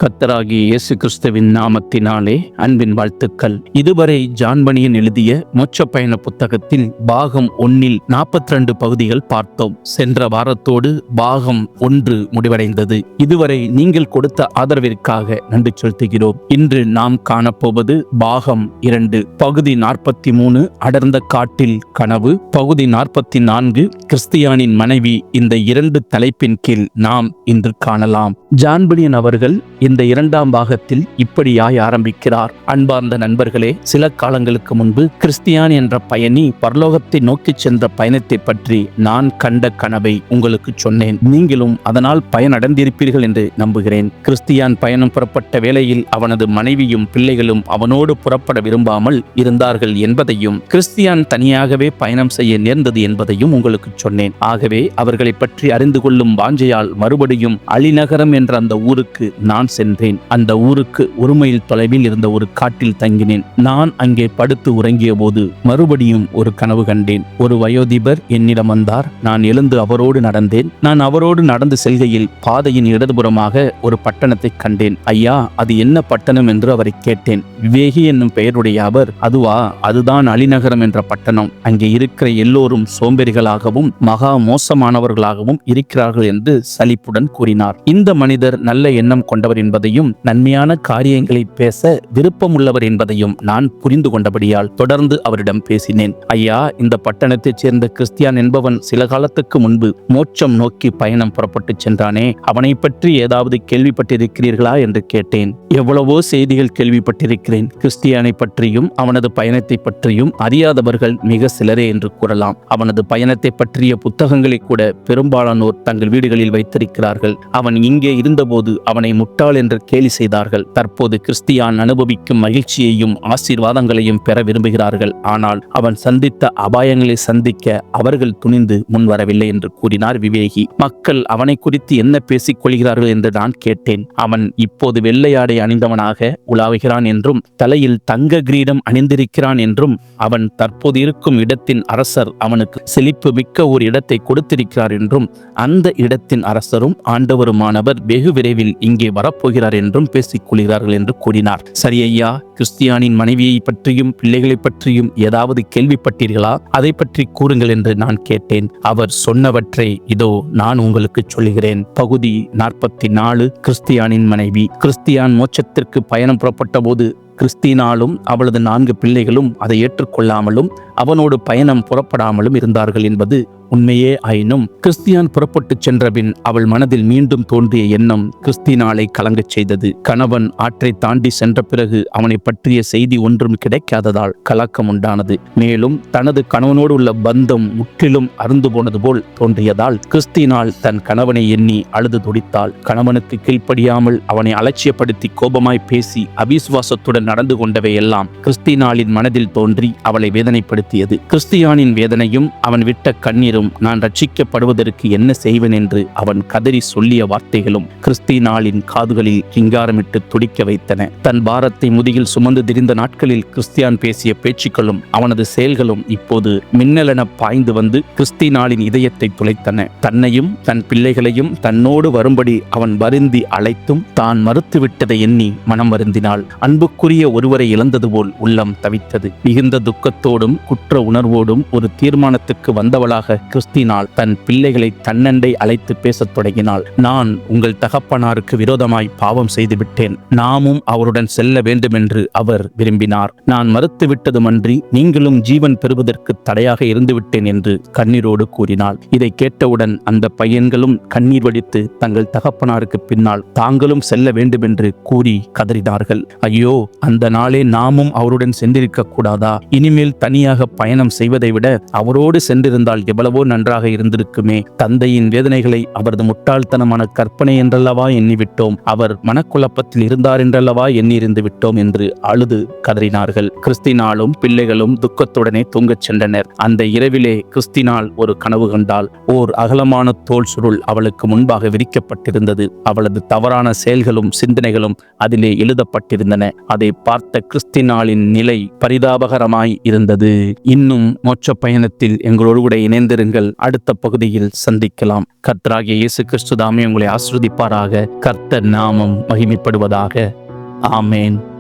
கர்த்தராகிய இயேசு கிறிஸ்துவின் நாமத்தினாலே அன்பின் வாழ்த்துக்கள். இதுவரை ஜான் பனியன் எழுதிய மோட்ச பயண புத்தகத்தில் பாகம் 1 42 பகுதிகள் பார்த்தோம். சென்ற வாரத்தோடு பாகம் 1 முடிவடைந்தது. இதுவரை நீங்கள் கொடுத்த ஆதரவிற்காக நன்றி செலுத்துகிறோம். இன்று நாம் காணப்போவது பாகம் 2 பகுதி 43 அடர்ந்த காட்டில் கனவு, பகுதி 44 கிறிஸ்தியானின் மனைவி. இந்த 2 தலைப்பின் கீழ் நாம் இன்று காணலாம். ஜான் பனியன் அவர்கள் இந்த 2ஆம் பாகத்தில் இப்படியாய் ஆரம்பிக்கிறார். அன்பார்ந்த நண்பர்களே, சில காலங்களுக்கு முன்பு கிறிஸ்தியான் என்ற பயணி பரலோகத்தை நோக்கி சென்ற பயணத்தை பற்றி நான் கண்ட கனவை உங்களுக்கு சொன்னேன். நீங்களும் அதனால் பயனடைந்திருப்பீர்கள் என்று நம்புகிறேன். கிறிஸ்தியான் பயணம் புறப்பட்ட வேளையில் அவனது மனைவியும் பிள்ளைகளும் அவனோடு புறப்பட விரும்பாமல் இருந்தார்கள் என்பதையும், கிறிஸ்தியான் தனியாகவே பயணம் செய்ய நேர்ந்தது என்பதையும் உங்களுக்கு சொன்னேன். ஆகவே அவர்களை பற்றி அறிந்து கொள்ளும் வாஞ்சையால் மறுபடியும் அலிநகரம் என்ற அந்த ஊருக்கு நான் சென்றேன். அந்த ஊருக்கு 1 மைல் தொலைவில் இருந்த ஒரு காட்டில் தங்கினேன். நான் அங்கே படுத்து உறங்கிய போது மறுபடியும் ஒரு கனவு கண்டேன். ஒரு வயோதிபர் என்னிடம் வந்தார். நான் எழுந்து அவரோடு நடந்தேன். நான் அவரோடு நடந்து செல்கையில் பாதையின் இடதுபுறமாக ஒரு பட்டணத்தை கண்டேன். ஐயா, அது என்ன பட்டணம் என்று அவரை கேட்டேன். விவேகி என்னும் பெயருடைய அவர், அதுவா, அதுதான் அலிநகரம் என்ற பட்டணம். அங்கே இருக்கிற எல்லோரும் சோம்பேறிகளாகவும் மகா மோசமானவர்களாகவும் இருக்கிறார்கள் என்று சலிப்புடன் கூறினார். இந்த மனிதர் நல்ல எண்ணம் கொண்டவர் என்பதையும் நன்மையான காரியங்களை பேச விருப்பமுள்ளவர் என்பதையும் நான் புரிந்து கொண்டபடியால் தொடர்ந்து அவரிடம் பேசினேன். ஐயா, இந்த பட்டணத்தைச் சேர்ந்த கிறிஸ்தியான் என்பவன் சில காலத்துக்கு முன்பு மோட்சம் நோக்கி பயணம் புறப்பட்டு சென்றானே, அவனை பற்றி ஏதாவது கேள்விப்பட்டிருக்கிறீர்களா என்று கேட்டேன். எவ்வளவோ செய்திகள் கேள்விப்பட்டிருக்கிறேன். கிறிஸ்தியானை பற்றியும் அவனது பயணத்தை பற்றியும் அறியாதவர்கள் மிக சிலரே என்று கூறலாம். அவனது பயணத்தை பற்றிய புத்தகங்களை கூட பெரும்பாலானோர் தங்கள் வீடுகளில் வைத்திருக்கிறார்கள். அவன் இங்கே இருந்தபோது அவனை முட்டாள் என்று கேலி செய்தார்கள். தற்போது கிறிஸ்தியான் அனுபவிக்கும் மகிழ்ச்சியையும் ஆசீர்வாதங்களையும் பெற விரும்புகிறார்கள். ஆனால் அவன் சந்தித்த அபாயங்களை சந்திக்க அவர்கள் துணிந்து முன்வரவில்லை என்று கூறினார் விவேகி. மக்கள் அவனை குறித்து என்ன பேசிக் கொள்கிறார்கள் என்று நான் கேட்டேன். அவன் இப்போது வெள்ளையாடை அணிந்தவனாக உலாவுகிறான் என்றும் தலையில் தங்க கிரீடம் அணிந்திருக்கிறான் என்றும், அவன் தற்போது இருக்கும் இடத்தின் அரசர் அவனுக்கு செழிப்பு மிக்க ஒரு இடத்தை கொடுத்திருக்கிறார் என்றும், அந்த இடத்தின் அரசரும் ஆண்டவருமானவர் வெகு விரைவில் இங்கே வரப்போகிறார் என்றும் பேசிக் கொள்கிறார்கள் என்று கூறினார். சரி ஐயா, கிறிஸ்தியானின் மனைவியை பற்றியும் பிள்ளைகளை பற்றியும் ஏதாவது கேள்விப்பட்டீர்களா? அதை பற்றி கூறுங்கள் என்று நான் கேட்டேன். அவர் சொன்னவற்றை இதோ நான் உங்களுக்கு சொல்லுகிறேன். பகுதி 44 கிறிஸ்தியானின் மனைவி. கிறிஸ்தியான் மோட்சத்திற்கு பயணம் புறப்பட்ட போது கிறிஸ்தினாலும் அவளது 4 பிள்ளைகளும் அதை ஏற்றுக்கொள்ளாமலும் அவனோடு பயணம் புறப்படாமலும் இருந்தார்கள் என்பது உண்மையே ஆயினும், கிறிஸ்தியான் புறப்பட்டு சென்றபின் அவள் மனதில் மீண்டும் தோன்றிய எண்ணம் கிறிஸ்தினாலை கலங்கச் செய்தது. கணவன் ஆற்றை தாண்டி சென்ற பிறகு அவனை பற்றிய செய்தி ஒன்றும் கிடைக்காததால் கலக்கம் உண்டானது. மேலும் தனது கணவனோடு உள்ள பந்தம் முற்றிலும் அருந்து போனது போல் தோன்றியதால் கிறிஸ்தினால் தன் கணவனை எண்ணி அழுது துடித்தாள். கணவனுக்கு கீழ்ப்படியாமல் அவனை அலட்சியப்படுத்தி கோபமாய் பேசி அவிசுவாசத்துடன் நடந்து கொண்டவை எல்லாம் கிறிஸ்தினாலின் மனதில் தோன்றி அவளை வேதனைப்படுத்தியது. கிறிஸ்தியானின் வேதனையும் அவன் விட்ட கண்ணீரும், நான் ரட்சிக்கப்படுவதற்கு என்ன செய்வேன் என்று அவன் கதறி சொல்லிய வார்த்தைகளும் கிறிஸ்தினாலின் காதுகளில் கிங்காரமிட்டு துடிக்க வைத்தன. தன் பாரத்தை முதுகில் சுமந்து திரிந்த நாட்களில் கிறிஸ்தியான் பேசிய பேச்சுக்களும் அவனது செயல்களும் இப்போது மின்னலென பாய்ந்து வந்து கிறிஸ்தினாலின் இதயத்தை துளைத்தன. தன்னையும் தன் பிள்ளைகளையும் தன்னோடு வரும்படி அவன் வருந்தி அழைத்தும் தான் மறுத்துவிட்டதை எண்ணி மனம் வருந்தினாள். அன்புக்குரிய ஒருவரை இழந்தது போல் உள்ளம் தவித்தது. மிகுந்த துக்கத்தோடும் குற்ற உணர்வோடும் ஒரு தீர்மானத்துக்கு வந்தவளாக கிறிஸ்தினால் தன் பிள்ளைகளை தன்னண்டை அழைத்து பேசத் தொடங்கினாள். நான் உங்கள் தகப்பனாருக்கு விரோதமாய் பாவம் செய்துவிட்டேன். நாமும் அவருடன் செல்ல வேண்டுமென்று அவர் விரும்பினார். நான் மறுத்துவிட்டதுமன்றி நீங்களும் ஜீவன் பெறுவதற்கு தடையாக இருந்துவிட்டேன் என்று கண்ணீரோடு கூறினாள். இதை கேட்டவுடன் அந்த பையன்களும் கண்ணீர் வடித்து தங்கள் தகப்பனாருக்கு பின்னால் தாங்களும் செல்ல வேண்டுமென்று கூறி கதறினார்கள். ஐயோ, அந்த நாளே நாமும் அவருடன் சென்றிருக்க கூடாதா? இனிமேல் தனியாக பயணம் செய்வதை விட அவரோடு சென்றிருந்தால் எவ்வளவோ நன்றாக இருந்திருக்குமே. தந்தையின் வேதனைகளை அவரது முட்டாள்தனமான கற்பனை என்றல்லவா எண்ணிவிட்டோம். அவர் மனக்குழப்பத்தில் இருந்தார் என்றல்லவா எண்ணியிருந்து விட்டோம் என்று அழுது கதறினார்கள். கிறிஸ்தினாலும் பிள்ளைகளும் துக்கத்துடனே தூங்கச் சென்றனர். அந்த இரவிலே கிறிஸ்தினால் ஒரு கனவு கண்டாள். ஓர் அகலமான தோல் சுருள் அவளுக்கு முன்பாக விரிக்கப்பட்டிருந்தது. அவளது தவறான செயல்களும் சிந்தனைகளும் அதிலே எழுதப்பட்டிருந்தன. அதை பார்த்த கிறிஸ்தினாலின் நிலை பரிதாபகரமாய் இருந்தது. இன்னும் மோட்ச பயணத்தில் எங்களோடு கூட இணைந்திருக்க இணைந்திருங்கள். அடுத்த பகுதியில் சந்திக்கலாம். கர்த்தராகிய இயேசு கிறிஸ்து தாமே உங்களை ஆசீர்வதிப்பாராக. கர்த்தர் நாமம் மகிமைப்படுவதாக. ஆமேன்.